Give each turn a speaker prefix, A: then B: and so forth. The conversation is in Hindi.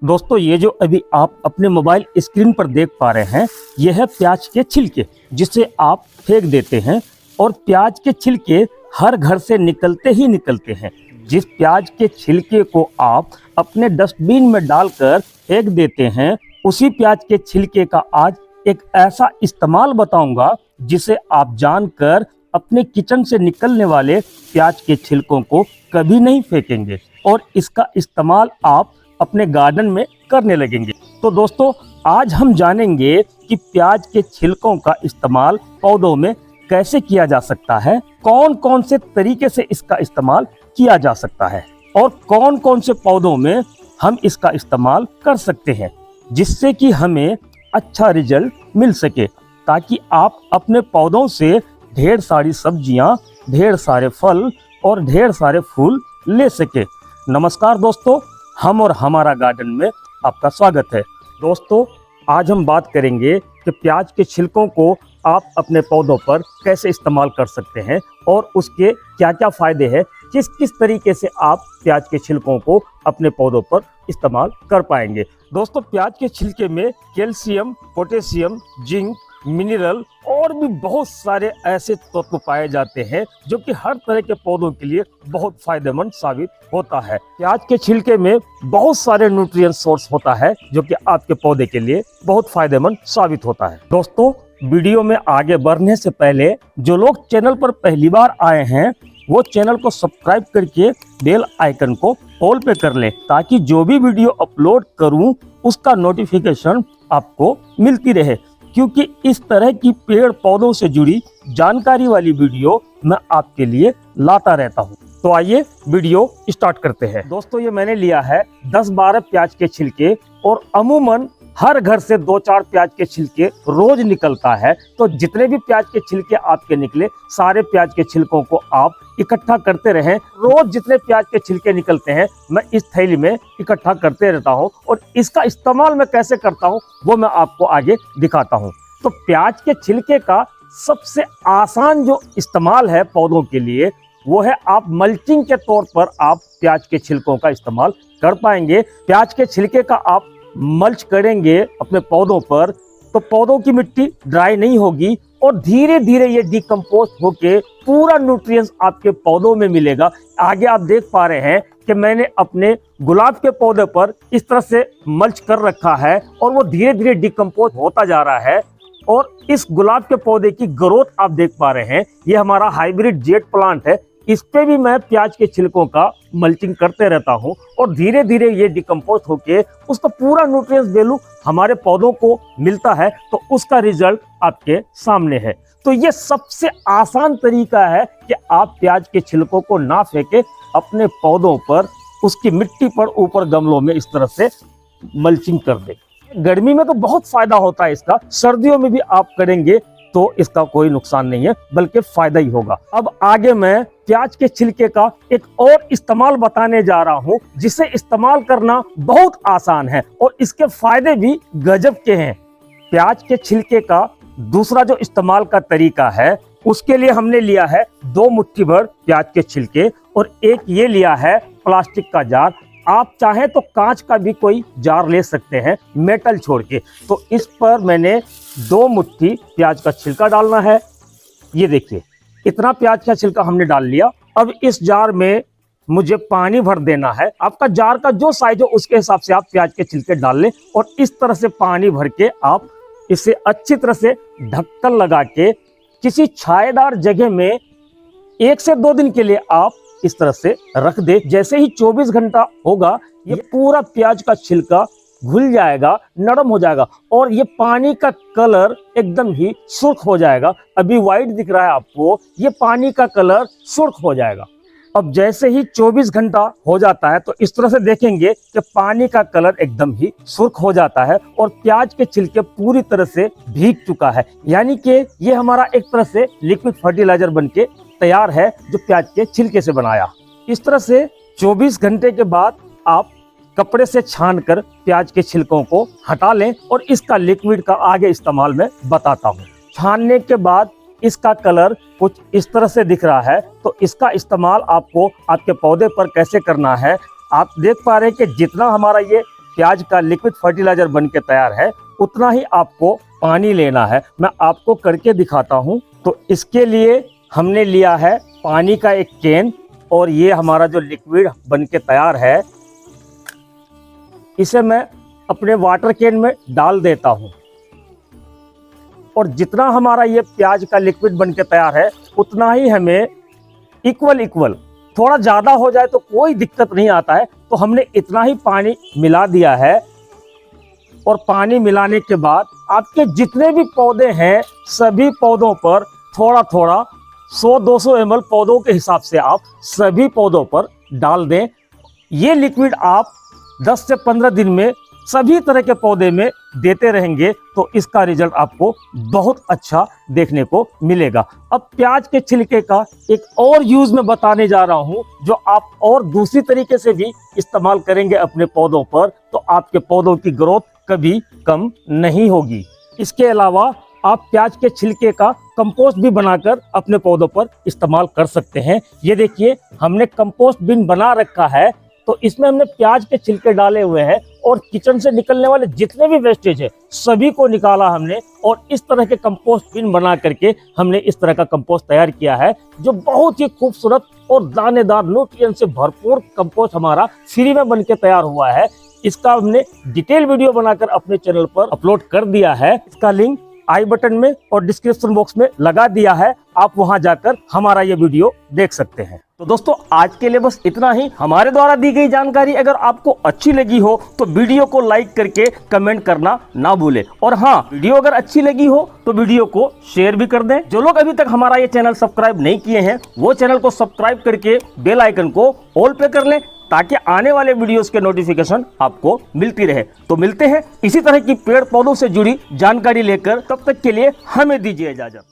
A: दोस्तों ये जो अभी आप अपने मोबाइल स्क्रीन पर देख पा रहे हैं, यह है प्याज के छिलके जिसे आप फेंक देते हैं। और प्याज के छिलके हर घर से निकलते ही निकलते हैं। जिस प्याज के छिलके को आप अपने डस्टबिन में डालकर फेंक देते हैं, उसी प्याज के छिलके का आज एक ऐसा इस्तेमाल बताऊंगा जिसे आप जानकर अपने किचन से निकलने वाले प्याज के छिलकों को कभी नहीं फेंकेंगे और इसका इस्तेमाल आप अपने गार्डन में करने लगेंगे। तो दोस्तों आज हम जानेंगे कि प्याज के छिलकों का इस्तेमाल पौधों में कैसे किया जा सकता है, कौन कौन से तरीके से इसका इस्तेमाल किया जा सकता है और कौन कौन से पौधों में हम इसका इस्तेमाल कर सकते हैं, जिससे कि हमें अच्छा रिजल्ट मिल सके, ताकि आप अपने पौधों से ढेर सारी सब्जियां, ढेर सारे फल और ढेर सारे फूल ले सके। नमस्कार दोस्तों, हम और हमारा गार्डन में आपका स्वागत है। दोस्तों आज हम बात करेंगे कि प्याज के छिलकों को आप अपने पौधों पर कैसे इस्तेमाल कर सकते हैं और उसके क्या क्या फायदे हैं, किस किस तरीके से आप प्याज के छिलकों को अपने पौधों पर इस्तेमाल कर पाएंगे। दोस्तों प्याज के छिलके में कैल्शियम, पोटेशियम, जिंक, मिनरल और भी बहुत सारे ऐसे तत्व पाए जाते हैं जो कि हर तरह के पौधों के लिए बहुत फायदेमंद साबित होता है। प्याज के छिलके में बहुत सारे न्यूट्रिएंट सोर्स होता है जो कि आपके पौधे के लिए बहुत फायदेमंद साबित होता है। दोस्तों वीडियो में आगे बढ़ने से पहले जो लोग चैनल पर पहली बार आए हैं वो चैनल को सब्सक्राइब करके बेल आइकन को ऑल पे कर लें, ताकि जो भी वीडियो अपलोड करूं उसका नोटिफिकेशन आपको मिलती रहे, क्योंकि इस तरह की पेड़ पौधों से जुड़ी जानकारी वाली वीडियो मैं आपके लिए लाता रहता हूं। तो आइए वीडियो स्टार्ट करते हैं। दोस्तों ये मैंने लिया है 10-12 प्याज के छिलके और अमूमन हर घर से 2-4 प्याज के छिलके रोज निकलता है। तो जितने भी प्याज के छिलके आपके निकले, सारे प्याज के छिलकों को आप इकट्ठा करते रहें। रोज जितने प्याज के छिलके निकलते हैं मैं इस थैली में इकट्ठा करते रहता हूं और इसका इस्तेमाल मैं कैसे करता हूं वो मैं आपको आगे दिखाता हूं। तो प्याज के छिलके का सबसे आसान जो इस्तेमाल है पौधों के लिए वो है आप मल्चिंग के तौर पर आप प्याज के छिलकों का इस्तेमाल कर पाएंगे। प्याज के छिलके का आप मल्च करेंगे अपने पौधों पर तो पौधों की मिट्टी ड्राई नहीं होगी और धीरे धीरे ये डिकम्पोस्ट होके पूरा न्यूट्रिएंट्स आपके पौधों में मिलेगा। आगे आप देख पा रहे हैं कि मैंने अपने गुलाब के पौधे पर इस तरह से मल्च कर रखा है और वो धीरे धीरे डिकम्पोस्ट होता जा रहा है। और इस गुलाब के पौधे की ग्रोथ आप देख पा रहे हैं, ये हमारा हाइब्रिड जेट प्लांट है। इस पे भी मैं प्याज के छिलकों का मल्चिंग करते रहता हूं और धीरे धीरे ये डिकम्पोस्ट होके उसका पूरा न्यूट्रिएंट्स वैल्यू हमारे पौधों को मिलता है। तो उसका रिजल्ट आपके सामने है। तो ये सबसे आसान तरीका है कि आप प्याज के छिलकों को ना फेंके, अपने पौधों पर उसकी मिट्टी पर ऊपर गमलों में इस तरह से मल्चिंग कर दे। गर्मी में तो बहुत फायदा होता है इसका, सर्दियों में भी आप करेंगे तो इसका कोई नुकसान नहीं है बल्कि फायदा ही होगा। अब आगे मैं प्याज के छिलके का एक और इस्तेमाल बताने जा रहा हूं जिसे इस्तेमाल करना बहुत आसान है और इसके फायदे भी गजब के हैं। प्याज के छिलके का दूसरा जो इस्तेमाल का तरीका है उसके लिए हमने लिया है 2 मुट्ठी भर प्याज के छिलके और एक ये लिया है प्लास्टिक का जार। आप चाहे तो कांच का भी कोई जार ले सकते हैं मेटल छोड़ के। तो इस पर मैंने 2 मुट्ठी प्याज का छिलका डालना है। ये देखिए इतना प्याज का छिलका हमने डाल लिया। अब इस जार में मुझे पानी भर देना है। आपका जार का जो साइज हो उसके हिसाब से आप प्याज के छिलके डाल लें और इस तरह से पानी भर के आप इसे अच्छी तरह से ढक्कन लगा के किसी छायादार जगह में 1 से 2 दिन के लिए आप इस तरह से रख दे। जैसे ही 24 घंटा होगा ये पूरा प्याज का छिलका घुल जाएगा, नरम हो जाएगा और ये पानी का कलर एकदम ही सुर्ख हो जाएगा। अभी व्हाइट दिख रहा है आपको, ये पानी का कलर सुर्ख हो जाएगा। अब जैसे ही 24 घंटा हो जाता है तो इस तरह से देखेंगे कि पानी का कलर एकदम ही सुर्ख हो जाता है और प्याज के छिलके पूरी तरह से भीग चुका है। यानी कि ये हमारा एक तरह से लिक्विड फर्टिलाइजर बनके तैयार है जो प्याज के छिलके से बनाया। इस तरह से 24 घंटे के बाद आप कपड़े से छानकर प्याज के छिलकों को हटा लें और इसका लिक्विड का आगे इस्तेमाल मैं बताता हूँ। छानने के बाद इसका कलर कुछ इस तरह से दिख रहा है। तो इसका इस्तेमाल आपको आपके पौधे पर कैसे करना है, आप देख पा रहे हैं कि जितना हमारा ये प्याज का लिक्विड फर्टिलाइजर बन के तैयार है, उतना ही आपको पानी लेना है। मैं आपको करके दिखाता हूं। तो इसके लिए हमने लिया है पानी का एक कैन और ये हमारा जो लिक्विड बन के तैयार है, इसे मैं अपने वाटर कैन में डाल देता हूं। और जितना हमारा ये प्याज का लिक्विड बन के तैयार है, उतना ही हमें इक्वल, थोड़ा ज़्यादा हो जाए तो कोई दिक्कत नहीं आता है। तो हमने इतना ही पानी मिला दिया है। और पानी मिलाने के बाद आपके जितने भी पौधे हैं, सभी पौधों पर थोड़ा थोड़ा 100-200 ml पौधों के हिसाब से आप सभी पौधों पर डाल दें। ये लिक्विड आप 10 से 15 दिन में सभी तरह के पौधे में देते रहेंगे तो इसका रिजल्ट आपको बहुत अच्छा देखने को मिलेगा। अब प्याज के छिलके का एक और यूज में बताने जा रहा हूं, जो आप और दूसरी तरीके से भी इस्तेमाल करेंगे अपने पौधों पर, तो आपके पौधों की ग्रोथ कभी कम नहीं होगी। इसके अलावा आप प्याज के छिलके का कंपोस्ट भी बनाकर अपने पौधों पर इस्तेमाल कर सकते हैं। ये देखिए, हमने कंपोस्ट बिन बना रखा है, तो इसमें हमने प्याज के छिलके डाले हुए हैं और किचन से निकलने वाले जितने भी वेस्टेज है सभी को निकाला हमने, और इस तरह के कंपोस्ट बिन बना करके हमने इस तरह का कंपोस्ट तैयार किया है, जो बहुत ही खूबसूरत और दानेदार न्यूट्रिएंट से भरपूर कंपोस्ट हमारा फ्री में बन के तैयार हुआ है। इसका हमने डिटेल वीडियो बनाकर अपने चैनल पर अपलोड कर दिया है। इसका लिंक आई बटन में और डिस्क्रिप्शन बॉक्स में लगा दिया है, आप वहां जाकर हमारा ये वीडियो देख सकते हैं। तो दोस्तों, आज के लिए बस इतना ही। हमारे द्वारा दी गई जानकारी अगर आपको अच्छी लगी हो तो वीडियो को लाइक करके कमेंट करना ना भूलें। और हाँ, वीडियो अगर अच्छी लगी हो तो वीडियो को शेयर भी कर दें। जो लोग अभी तक हमारा ये चैनल सब्सक्राइब नहीं किए हैं, वो चैनल को सब्सक्राइब करके बेल आइकन को ऑल पे कर लें, ताकि आने वाले वीडियोस के नोटिफिकेशन आपको मिलती रहे। तो मिलते हैं इसी तरह की पेड़ पौधों से जुड़ी जानकारी लेकर, तब तक के लिए हमें दीजिए इजाजत।